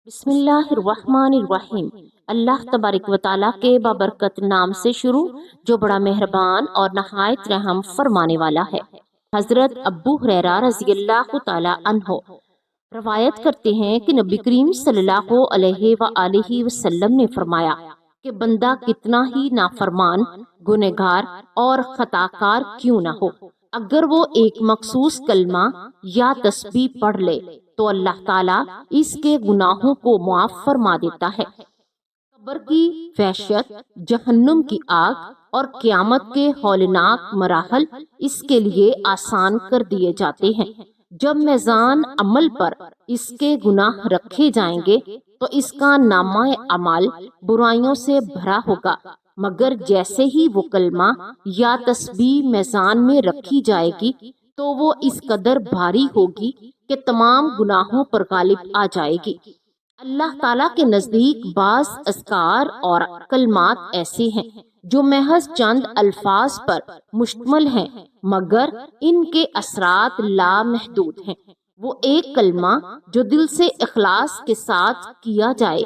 بسم اللہ الرحمن الرحیم۔ اللہ تبارک و تعالیٰ کے بابرکت نام سے شروع جو بڑا مہربان اور نہایت رحم فرمانے والا ہے۔ حضرت ابو ہریرہ رضی اللہ تعالیٰ عنہ روایت کرتے ہیں کہ نبی کریم صلی اللہ علیہ وآلہ وسلم نے فرمایا کہ بندہ کتنا ہی نافرمان، گنہگار اور خطاکار کیوں نہ ہو، اگر وہ ایک مخصوص کلمہ یا تسبیح پڑھ لے تو اللہ تعالیٰ اس کے گناہوں کو معاف فرما دیتا ہے۔ قبر کی وحشت، جہنم کی آگ اور قیامت کے ہولناک مراحل اس کے لیے آسان کر دیے جاتے ہیں۔ جب میزان عمل پر اس کے گناہ رکھے جائیں گے تو اس کا نامہ اعمال برائیوں سے بھرا ہوگا، مگر جیسے ہی وہ کلمہ یا تسبیح میزان میں رکھی جائے گی تو وہ اس قدر بھاری ہوگی کہ تمام گناہوں پر غالب آ جائے گی۔ اللہ تعالیٰ کے نزدیک بعض اذکار اور کلمات ایسے ہیں جو محض چند الفاظ پر مشتمل ہیں، مگر ان کے اثرات لامحدود ہیں۔ وہ ایک کلمہ جو دل سے اخلاص کے ساتھ کیا جائے،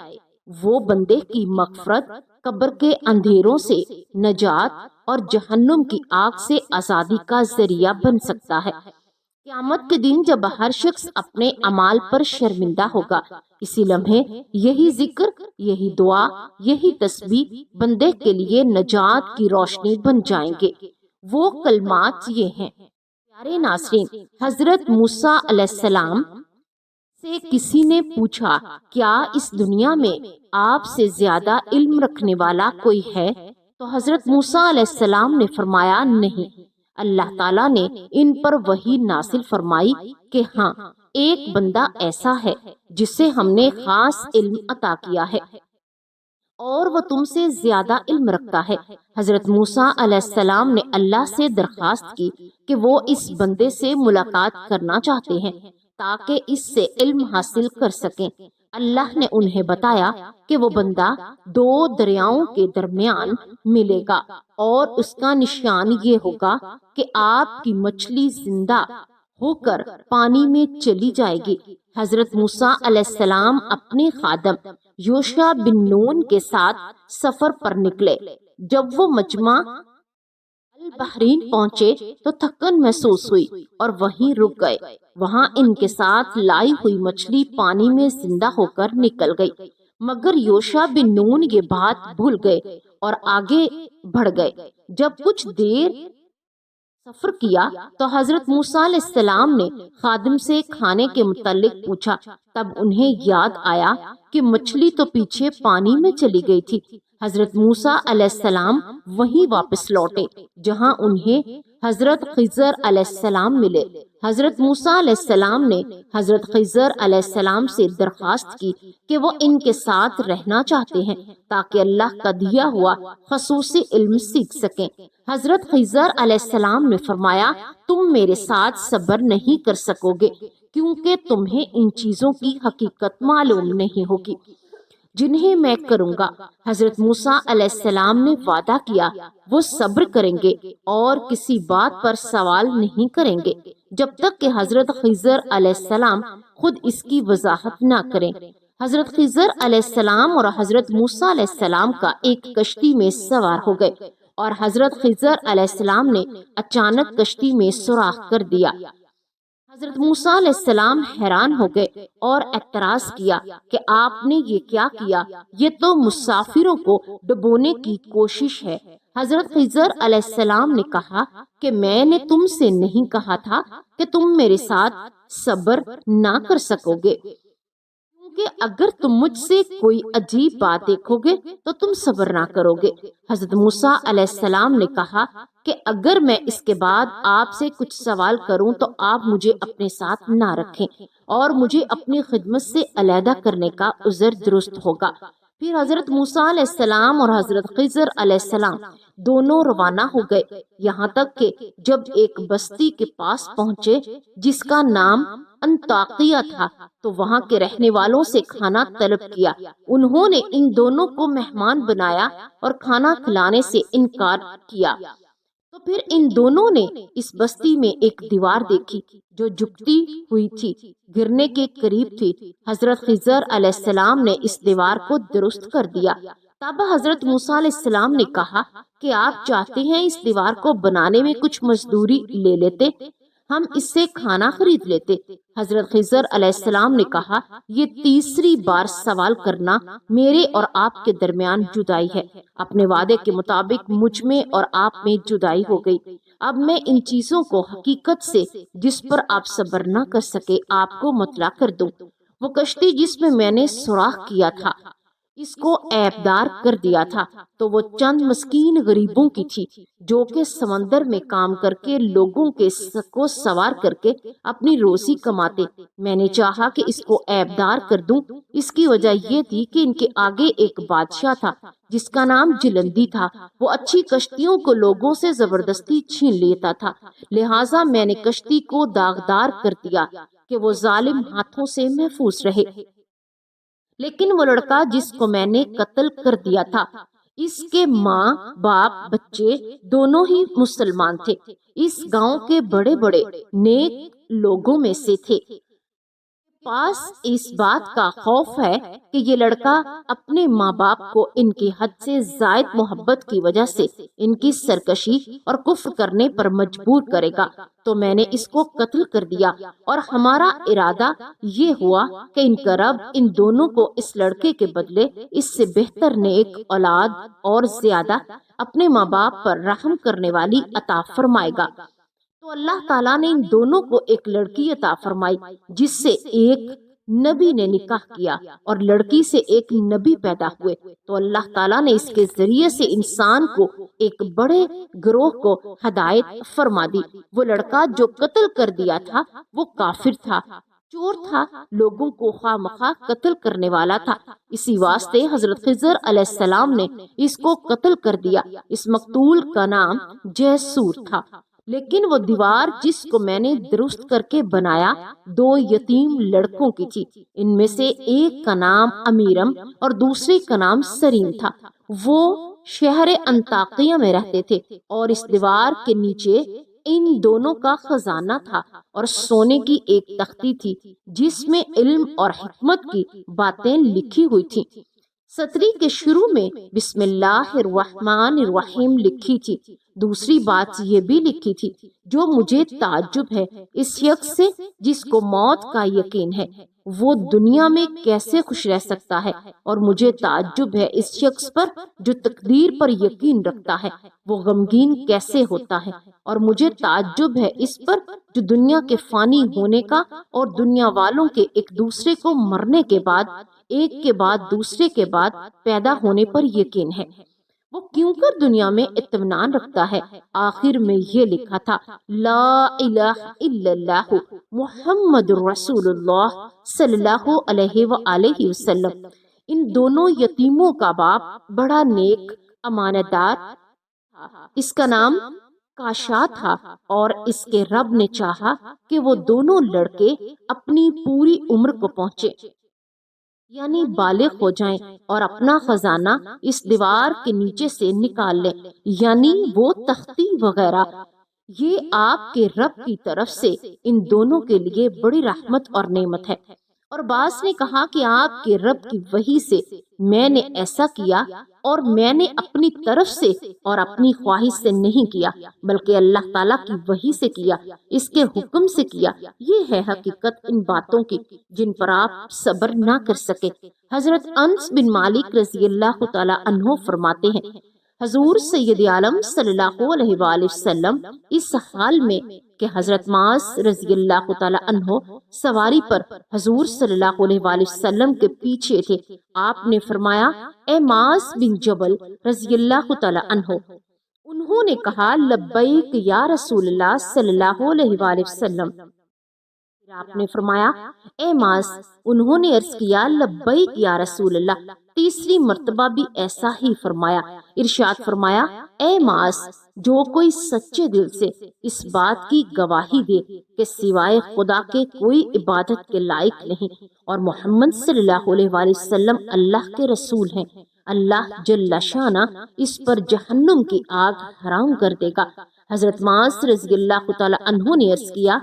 وہ بندے کی مغفرت، قبر کے اندھیروں سے نجات اور جہنم کی آگ سے آزادی کا ذریعہ بن سکتا ہے۔ قیامت کے دن جب ہر شخص اپنے اعمال پر شرمندہ ہوگا، اسی لمحے یہی ذکر، یہی دعا، یہی تسبیح بندے کے لیے نجات کی روشنی بن جائیں گے۔ وہ کلمات یہ ہیں۔ پیارے ناظرین، حضرت موسیٰ علیہ السلام سے کسی نے پوچھا، کیا اس دنیا میں آپ سے زیادہ علم رکھنے والا کوئی ہے؟ تو حضرت موسیٰ علیہ السلام نے فرمایا، نہیں۔ اللہ تعالیٰ نے ان پر وحی نازل فرمائی کہ ہاں، ایک بندہ ایسا ہے جسے ہم نے خاص علم عطا کیا ہے اور وہ تم سے زیادہ علم رکھتا ہے۔ حضرت موسیٰ علیہ السلام نے اللہ سے درخواست کی کہ وہ اس بندے سے ملاقات کرنا چاہتے ہیں تاکہ اس سے علم حاصل کر سکیں۔ اللہ نے انہیں بتایا کہ وہ بندہ دو دریاؤں کے درمیان ملے گا اور اس کا نشان یہ ہوگا کہ آپ کی مچھلی زندہ ہو کر پانی میں چلی جائے گی۔ حضرت موسیٰ علیہ السلام اپنے خادم یوشع بن نون کے ساتھ سفر پر نکلے۔ جب وہ مجمع البحرین پہنچے تو تھکن محسوس ہوئی اور وہیں رک گئے۔ وہاں ان کے ساتھ لائی ہوئی مچھلی پانی میں زندہ ہو کر نکل گئی، مگر یوشع بن نون یہ بات بھول گئے اور آگے بڑھ گئے۔ جب کچھ دیر سفر کیا تو حضرت موسیٰ علیہ السلام نے خادم سے کھانے کے متعلق پوچھا۔ تب انہیں یاد آیا کہ مچھلی تو پیچھے پانی میں چلی گئی تھی۔ حضرت موسیٰ علیہ السلام وہیں واپس لوٹے جہاں انہیں حضرت خضر علیہ السلام ملے۔ حضرت موسیٰ علیہ السلام نے حضرت خضر علیہ السلام سے درخواست کی کہ وہ ان کے ساتھ رہنا چاہتے ہیں تاکہ اللہ کا دیا ہوا خصوصی علم سیکھ سکیں۔ حضرت خضر علیہ السلام نے فرمایا، تم میرے ساتھ صبر نہیں کر سکو گے کیونکہ تمہیں ان چیزوں کی حقیقت معلوم نہیں ہوگی جنہیں میں کروں گا۔ حضرت موسیٰ علیہ السلام نے وعدہ کیا وہ صبر کریں گے اور کسی بات پر سوال نہیں کریں گے جب تک کہ حضرت خضر علیہ السلام خود اس کی وضاحت نہ کریں۔ حضرت خضر علیہ السلام اور حضرت موسیٰ علیہ السلام کا ایک کشتی میں سوار ہو گئے اور حضرت خضر علیہ السلام نے اچانک کشتی میں سوراخ کر دیا۔ حضرت موسیٰ علیہ السلام حیران ہو گئے اور اعتراض کیا کہ آپ نے یہ کیا کیا، یہ تو مسافروں کو ڈبونے کی کوشش ہے۔ حضرت خضر علیہ السلام نے کہا کہ میں نے تم سے نہیں کہا تھا کہ تم میرے ساتھ صبر نہ کر سکو گے، کیونکہ اگر تم مجھ سے کوئی عجیب بات دیکھو گے تو تم صبر نہ کرو گے۔ حضرت موسیٰ علیہ السلام نے کہا کہ اگر میں اس کے بعد آپ سے کچھ سوال کروں تو آپ مجھے اپنے ساتھ نہ رکھیں اور مجھے اپنی خدمت سے علیحدہ کرنے کا عذر درست ہوگا۔ پھر حضرت موسیٰ علیہ السلام اور حضرت خضر علیہ السلام دونوں روانہ ہو گئے، یہاں تک کہ جب ایک بستی کے پاس پہنچے جس کا نام انطاکیہ تھا تو وہاں کے رہنے والوں سے کھانا طلب کیا۔ انہوں نے ان دونوں کو مہمان بنایا اور کھانا کھلانے سے انکار کیا۔ تو پھر ان دونوں نے اس بستی میں ایک دیوار دیکھی جو جھکتی ہوئی تھی، گرنے کے قریب تھی۔ حضرت خضر علیہ السلام نے اس دیوار کو درست کر دیا۔ تب حضرت موسیٰ علیہ السلام نے کہا کہ آپ چاہتے ہیں اس دیوار کو بنانے میں کچھ مزدوری لے لیتے، ہم اس سے کھانا خرید لیتے۔ حضرت خضر علیہ السلام نے کہا، یہ تیسری بار سوال کرنا میرے اور آپ کے درمیان جدائی ہے۔ اپنے وعدے کے مطابق مجھ میں اور آپ میں جدائی ہو گئی۔ اب میں ان چیزوں کو حقیقت سے جس پر آپ صبر نہ کر سکے آپ کو مطلع کر دوں۔ وہ کشتی جس میں نے سوراخ کیا تھا، اس کو عیبدار کر دیا تھا، تو وہ چند مسکین غریبوں کی تھی جو کہ سمندر میں کام کر کے لوگوں کو سوار کر کے اپنی روزی کماتے۔ میں نے چاہا کہ اس کو عیبدار کر دوں۔ اس کی وجہ یہ تھی کہ ان کے آگے ایک بادشاہ تھا جس کا نام جلندی تھا۔ وہ اچھی کشتیوں کو لوگوں سے زبردستی چھین لیتا تھا، لہٰذا میں نے کشتی کو داغدار کر دیا کہ وہ ظالم ہاتھوں سے محفوظ رہے۔ لیکن وہ لڑکا جس کو میں نے قتل کر دیا تھا، اس کے ماں باپ بچے دونوں ہی مسلمان تھے، اس گاؤں کے بڑے بڑے نیک لوگوں میں سے تھے۔ پاس اس بات کا خوف ہے کہ یہ لڑکا اپنے ماں باپ کو ان کی حد سے زائد محبت کی وجہ سے ان کی سرکشی اور کفر کرنے پر مجبور کرے گا، تو میں نے اس کو قتل کر دیا، اور ہمارا ارادہ یہ ہوا کہ ان کا رب ان دونوں کو اس لڑکے کے بدلے اس سے بہتر نیک اولاد اور زیادہ اپنے ماں باپ پر رحم کرنے والی عطا فرمائے گا۔ تو اللہ تعالیٰ نے ان دونوں کو ایک لڑکی عطا فرمائی جس سے ایک نبی نے نکاح کیا اور لڑکی سے ایک نبی پیدا ہوئے۔ تو اللہ تعالیٰ نے اس کے ذریعے سے انسان کو ایک بڑے گروہ کو ہدایت فرما دی۔ وہ لڑکا جو قتل کر دیا تھا وہ کافر تھا، چور تھا، لوگوں کو خواہ مخواہ قتل کرنے والا تھا۔ اسی واسطے حضرت خضر علیہ السلام نے اس کو قتل کر دیا۔ اس مقتول کا نام جیسور تھا۔ لیکن وہ دیوار جس کو میں نے درست کر کے بنایا 2 یتیم لڑکوں کی تھی۔ ان میں سے ایک کا نام امیرم اور دوسرے کا نام سریم تھا۔ وہ شہر انطاکیہ میں رہتے تھے، اور اس دیوار کے نیچے ان دونوں کا خزانہ تھا اور سونے کی ایک تختی تھی جس میں علم اور حکمت کی باتیں لکھی ہوئی تھی۔ سطری کے شروع میں بسم اللہ الرحمن الرحیم لکھی تھی۔ دوسری بات یہ بھی لکھی تھی، جو مجھے تعجب ہے اس شخص سے جس کو موت کا یقین ہے، وہ دنیا میں کیسے خوش رہ سکتا ہے، اور مجھے تعجب ہے اس شخص پر جو تقدیر پر یقین رکھتا ہے، وہ غمگین کیسے ہوتا ہے، اور مجھے تعجب ہے اس پر جو دنیا کے فانی ہونے کا اور دنیا والوں کے ایک دوسرے کو مرنے کے بعد ایک کے بعد دوسرے کے بعد پیدا ہونے پر یقین ہے۔ وہ کیوں کر دنیا میں اطمینان رکھتا ہے۔ آخر میں یہ لکھا تھا، لا الہ الا اللہ محمد رسول اللہ صلی اللہ علیہ وآلہ وسلم۔ ان دونوں یتیموں کا باپ بڑا نیک امانت دار تھا، اس کا نام کاشا تھا، اور اس کے رب نے چاہا کہ وہ دونوں لڑکے اپنی پوری عمر کو پہنچے، یعنی بالغ ہو جائیں اور اپنا خزانہ اس دیوار کے نیچے سے نکال لیں، یعنی وہ تختی وغیرہ۔ یہ آپ کے رب کی طرف سے ان دونوں کے لیے بڑی رحمت اور نعمت ہے۔ اور بعض نے کہا کہ آپ کے رب کی وحی سے میں نے ایسا کیا، اور میں نے اپنی طرف سے اور اپنی خواہش سے نہیں کیا، بلکہ اللہ تعالیٰ کی وحی سے کیا، اس کے حکم سے کیا۔ یہ ہے حقیقت ان باتوں کی جن پر آپ صبر نہ کر سکے۔ حضرت انس بن مالک رضی اللہ تعالیٰ عنہ فرماتے ہیں، حضور سید عالم صلی اللہ علیہ وآلہ وسلم اس حال میں کہ حضرت معاذ رضی اللہ تعالیٰ عنہ سواری پر حضور صلی اللہ علیہ وآلہ وسلم کے پیچھے تھے، آپ نے فرمایا، اے معاذ بن جبل رضی اللہ تعالیٰ عنہ۔ انہوں نے کہا، لبیک یا رسول اللہ صلی اللہ علیہ وآلہ وسلم۔ آپ نے فرمایا، اے معاذ۔ انہوں نے عرض کیا، لبیک یا رسول اللہ۔ تیسری مرتبہ بھی ایسا ہی فرمایا۔ ارشاد فرمایا، اے معاذ، جو کوئی سچے دل سے اس بات کی گواہی دے کہ سوائے خدا کے کوئی عبادت کے لائق نہیں، اور محمد صلی اللہ علیہ وآلہ وسلم اللہ کے رسول ہیں، اللہ جل شانہ اس پر جہنم کی آگ حرام کر دے گا۔ حضرت معاذ رضی اللہ تعالی عنہ نے عرض کیا،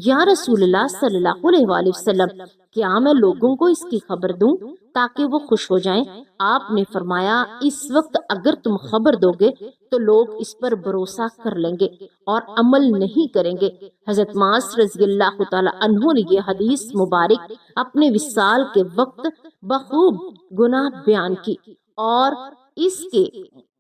یا رسول اللہ صلی اللہ علیہ وآلہ وسلم، کیا میں لوگوں کو اس کی خبر دوں تاکہ وہ خوش ہو جائیں؟ آپ نے فرمایا، اس وقت اگر تم خبر دو گے تو لوگ اس پر بھروسہ کر لیں گے اور عمل نہیں کریں گے۔ حضرت معاذ رضی اللہ تعالی عنہ نے یہ حدیث مبارک اپنے وصال کے وقت بخوب گناہ بیان کی، اور اس کے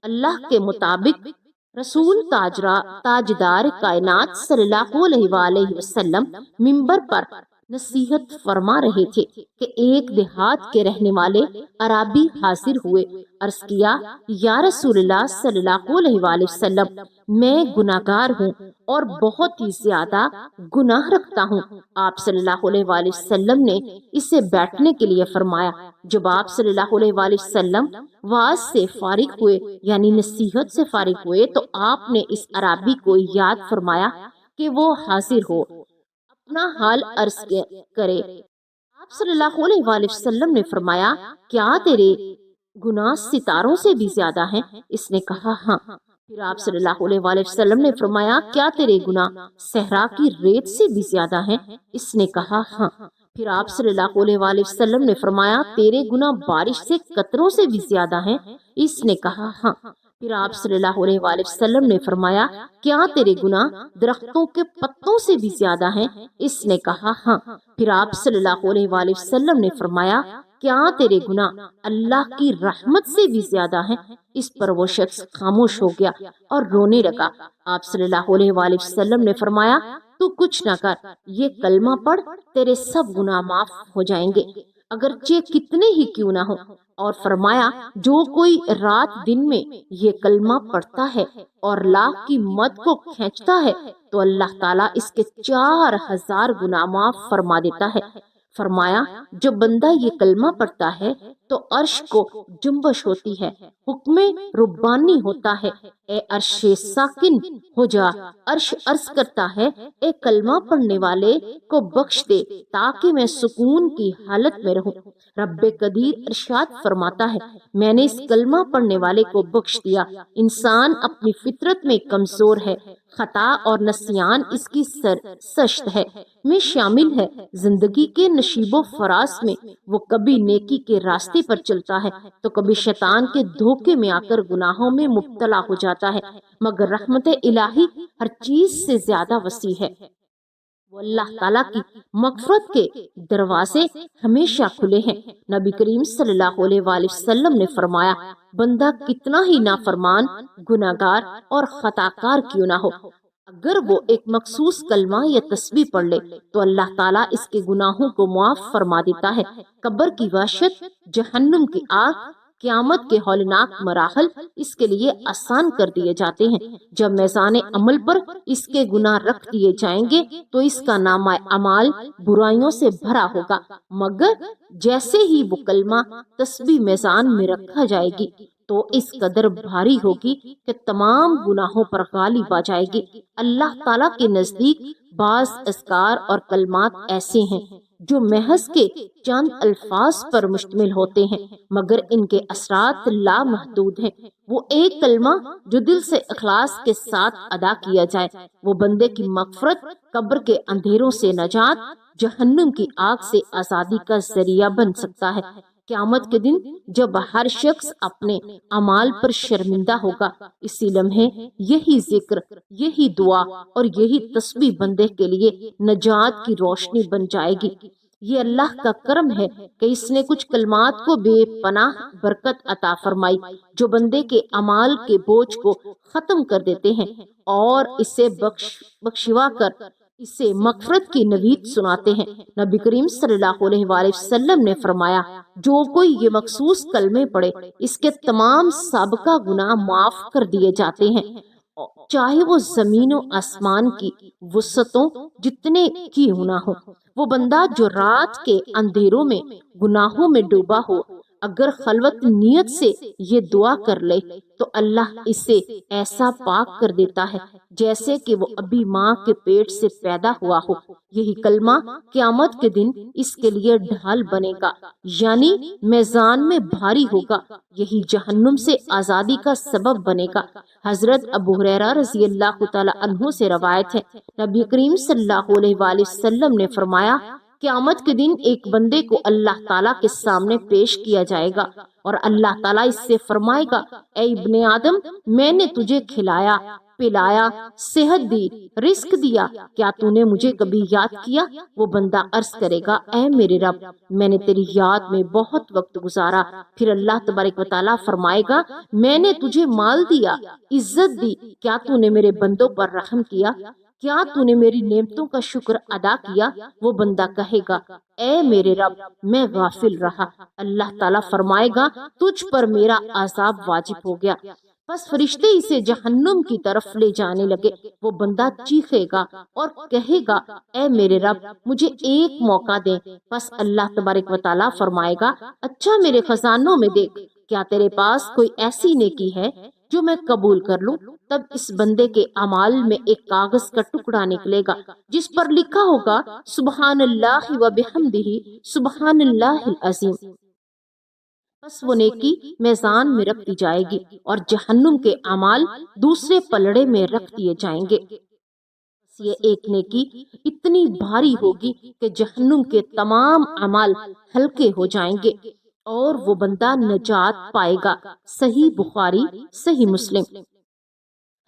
اللہ کے مطابق رسول تاجدار کائنات صلی اللہ علیہ وآلہ وسلم ممبر پر نصیحت فرما رہے تھے کہ ایک دیہات کے رہنے والے عربی حاضر ہوئے، عرض کیا، یا رسول اللہ صلی اللہ علیہ وآلہ وسلم، میں گناہگار ہوں اور بہت ہی زیادہ گناہ رکھتا ہوں۔ آپ صلی اللہ علیہ وآلہ وسلم نے اسے بیٹھنے کے لیے فرمایا۔ جب آپ صلی اللہ علیہ وآلہ وسلم واعظ سے فارغ ہوئے، یعنی نصیحت سے فارغ ہوئے، تو آپ نے اس عربی کو یاد فرمایا کہ وہ حاضر ہو، اپنا حال عرض کرے۔ آپ صلی اللہ علیہ وآلہ وسلم نے فرمایا، کیا تیرے گناہ ستاروں سے بھی زیادہ ہیں؟ اس نے کہا، ہاں۔ پھر آپ صلی اللہ علیہ وآلہ وسلم نے فرمایا، کیا تیرے گناہ صحرا کی ریت سے بھی زیادہ ہیں؟ اس نے کہا، ہاں۔ پھر آپ صلی اللہ علیہ وآلہ وسلم نے فرمایا، تیرے گناہ بارش سے قطروں سے بھی زیادہ ہیں؟ اس نے کہا، ہاں۔ پھر آپ صلی اللہ علیہ وآلہ وسلم نے فرمایا، کیا تیرے گناہ درختوں کے پتوں سے بھی زیادہ ہیں؟ اس نے کہا، ہاں۔ پھر آپ صلی اللہ علیہ وآلہ وسلم نے فرمایا، کیا تیرے گناہ اللہ کی رحمت سے بھی زیادہ ہیں؟ اس پر وہ شخص خاموش ہو گیا اور رونے لگا۔ آپ صلی اللہ علیہ وآلہ وسلم نے فرمایا، تو کچھ نہ کر، یہ کلمہ پڑھ، تیرے سب گناہ معاف ہو جائیں گے، اگرچہ کتنے ہی کیوں نہ ہو۔ اور فرمایا، جو کوئی رات دن میں یہ کلمہ پڑھتا ہے اور لاکھ کی مد کو کھینچتا ہے تو اللہ تعالیٰ اس کے 4000 گناہ معاف فرما دیتا ہے۔ فرمایا، جب بندہ یہ کلمہ پڑھتا ہے تو عرش کو جنبش ہوتی ہے، حکم ربانی ہوتا ہے، اے عرش ساکن ہو جا۔ عرش عرض کرتا ہے، اے کلمہ پڑھنے والے کو بخش دے تاکہ میں سکون کی حالت میں رہوں۔ رب قدیر ارشاد فرماتا ہے، میں نے اس کلمہ پڑھنے والے کو بخش دیا۔ انسان اپنی فطرت میں کمزور ہے، خطا اور نسیان اس کی سرشت ہے میں شامل ہے۔ زندگی کے نشیب و فراز میں وہ کبھی نیکی کے راستے پر چلتا ہے تو کبھی شیطان کے دھوکے میں آ کر گناہوں میں مبتلا ہو جاتا ہے، مگر رحمت الہی ہر چیز سے زیادہ وسیع ہے۔ وہ اللہ تعالیٰ کی مغفرت کے دروازے ہمیشہ کھلے ہیں۔ نبی کریم صلی اللہ علیہ وآلہ وسلم نے فرمایا، بندہ کتنا ہی نافرمان، گناہگار اور خطاکار کیوں نہ ہو، اگر وہ ایک مخصوص کلمہ یا تسبیح پڑھ لے تو اللہ تعالیٰ اس کے گناہوں کو معاف فرما دیتا ہے۔ قبر کی وحشت، جہنم کی آگ، قیامت کے ہولناک مراحل اس کے لیے آسان کر دیے جاتے ہیں۔ جب میزان عمل پر اس کے گناہ رکھ دیے جائیں گے تو اس کا نامہ اعمال برائیوں سے بھرا ہوگا، مگر جیسے ہی وہ کلمہ تسبیح میزان میں رکھا جائے گی تو اس قدر بھاری ہوگی کہ تمام گناہوں پر غالب آ جائے گی۔ اللہ تعالیٰ کے نزدیک بعض اذکار اور کلمات ایسے ہیں جو محض کے چند الفاظ پر مشتمل ہوتے ہیں، مگر ان کے اثرات لامحدود ہیں۔ وہ ایک کلمہ جو دل سے اخلاص کے ساتھ ادا کیا جائے، وہ بندے کی مغفرت، قبر کے اندھیروں سے نجات، جہنم کی آگ سے آزادی کا ذریعہ بن سکتا ہے۔ قیامت کے دن جب ہر شخص اپنے اعمال پر شرمندہ ہوگا، اسی لمحے یہی ذکر، یہی دعا اور یہی تسبیح بندے کے لیے نجات کی روشنی بن جائے گی۔ یہ اللہ کا کرم ہے کہ اس نے کچھ کلمات کو بے پناہ برکت عطا فرمائی جو بندے کے اعمال کے بوجھ کو ختم کر دیتے ہیں اور اسے بخشوا کر اسے مغفرت کی نوید سناتے ہیں۔ نبی کریم صلی اللہ علیہ وآلہ وسلم نے فرمایا، جو کوئی یہ مخصوص کلمے پڑھے اس کے تمام سابقہ گناہ معاف کر دیے جاتے ہیں، چاہے وہ زمین و آسمان کی وسعتوں جتنے کیوں نہ ہو۔ وہ بندہ جو رات کے اندھیروں میں گناہوں میں ڈوبا ہو، اگر خلوت نیت سے یہ دعا کر لے تو اللہ اسے ایسا پاک کر دیتا ہے جیسے کہ وہ ابھی ماں کے پیٹ سے پیدا ہوا ہو۔ یہی کلمہ قیامت کے دن اس کے لیے ڈھال بنے گا، یعنی میزان میں بھاری ہوگا، یہی جہنم سے آزادی کا سبب بنے گا۔ حضرت ابو ہریرہ رضی اللہ تعالی عنہ سے روایت ہے، نبی کریم صلی اللہ علیہ وآلہ وسلم نے فرمایا، قیامت کے دن ایک بندے کو اللہ تعالیٰ کے سامنے پیش کیا جائے گا اور اللہ تعالیٰ اس سے فرمائے گا، اے ابن آدم، میں نے تجھے کھلایا، پلایا، صحت دی، رزق دیا، کیا تو نے مجھے کبھی یاد کیا؟ وہ بندہ عرض کرے گا، اے میرے رب، میں نے تیری یاد میں بہت وقت گزارا۔ پھر اللہ تبارک و تعالیٰ فرمائے گا، میں نے تجھے مال دیا، عزت دی، کیا تو نے میرے بندوں پر رحم کیا؟ کیا تو نے میری نعمتوں کا شکر ادا کیا؟ وہ بندہ کہے گا، اے میرے رب، میں غافل رہا۔ اللہ تعالیٰ فرمائے گا، تجھ پر میرا عذاب واجب ہو گیا۔ بس فرشتے اسے جہنم کی طرف لے جانے لگے۔ وہ بندہ چیخے گا اور کہے گا، اے میرے رب، مجھے ایک موقع دے۔ بس اللہ تبارک و تعالیٰ فرمائے گا، اچھا میرے خزانوں میں دیکھ، کیا تیرے پاس کوئی ایسی نیکی ہے جو میں قبول کر لوں؟ تب اس بندے کے اعمال میں ایک کاغذ کا ٹکڑا نکلے گا جس پر لکھا ہوگا، سبحان اللہ و بحمدہ، سبحان اللہ العظیم۔ بس وہ نیکی میزان میں رکھ دی جائے گی اور جہنم کے اعمال دوسرے پلڑے میں رکھ دیے جائیں گے۔ یہ ایک نیکی اتنی بھاری ہوگی کہ جہنم کے تمام اعمال ہلکے ہو جائیں گے اور وہ بندہ نجات پائے گا۔ صحیح بخاری، صحیح مسلم۔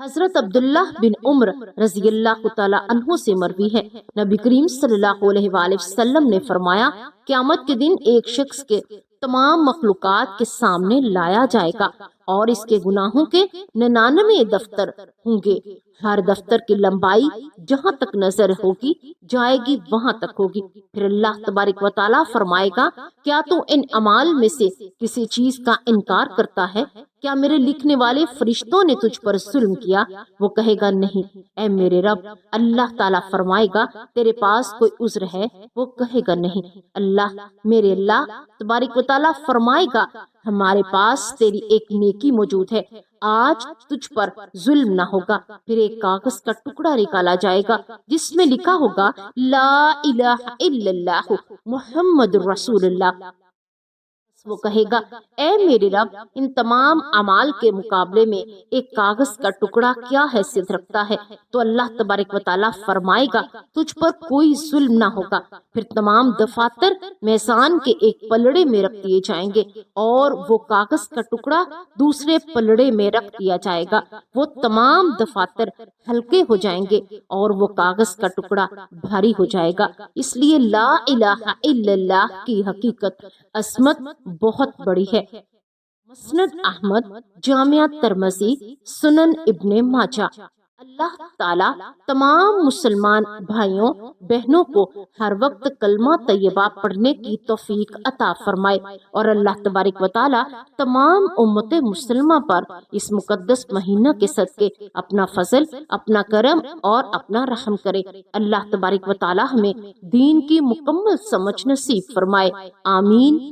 حضرت عبداللہ بن عمر رضی اللہ تعالی عنہ سے مروی ہے، نبی کریم صلی اللہ علیہ وآلہ وسلم نے فرمایا، قیامت کے دن ایک شخص کے تمام مخلوقات کے سامنے لایا جائے گا اور اس کے گناہوں کے 99 دفتر ہوں گے۔ ہر دفتر کی لمبائی جہاں تک نظر ہوگی جائے گی وہاں تک ہوگی۔ پھر اللہ تبارک و تعالیٰ فرمائے گا، کیا تو ان اعمال میں سے کسی چیز کا انکار کرتا ہے؟ کیا میرے لکھنے والے فرشتوں نے تجھ پر ظلم کیا؟ وہ کہے گا، نہیں اے میرے رب۔ اللہ تعالیٰ فرمائے گا، تیرے پاس کوئی عذر ہے؟ وہ کہے گا، نہیں۔ میرے اللہ تبارک و تعالیٰ فرمائے گا، ہمارے پاس تیری ایک نیکی موجود ہے، آج تجھ پر ظلم نہ ہوگا۔ پھر ایک کاغذ کا ٹکڑا نکالا جائے گا جس میں لکھا ہوگا، لا الہ الا اللہ محمد رسول اللہ۔ وہ کہے گا، اے میرے رب، ان تمام اعمال کے مقابلے میں ایک کاغذ کا ٹکڑا کیا حیثیت رکھتا ہے؟ تو اللہ تبارک و تعالیٰ فرمائے گا، تجھ پر کوئی ظلم نہ ہوگا۔ پھر تمام دفاتر میزان کے ایک پلڑے میں رکھ دیے جائیں گے اور وہ کاغذ کا ٹکڑا دوسرے پلڑے میں رکھ دیا جائے گا۔ وہ تمام دفاتر ہلکے ہو جائیں گے اور وہ کاغذ کا ٹکڑا بھاری ہو جائے گا۔ اس لیے لا الہ الا اللہ کی حقیقت، عظمت بہت بڑی ہے۔ مسند احمد، جامعہ ترمذی، سنن ابن ماجہ۔ اللہ تعالیٰ تمام مسلمان بھائیوں بہنوں کو ہر وقت کلمہ طیبہ پڑھنے کی توفیق عطا فرمائے اور اللہ تبارک و تعالیٰ تمام امت مسلمہ پر اس مقدس مہینہ کے صدقے اپنا فضل، اپنا کرم اور اپنا رحم کرے۔ اللہ تبارک و تعالیٰ ہمیں دین کی مکمل سمجھ نصیب فرمائے، آمین۔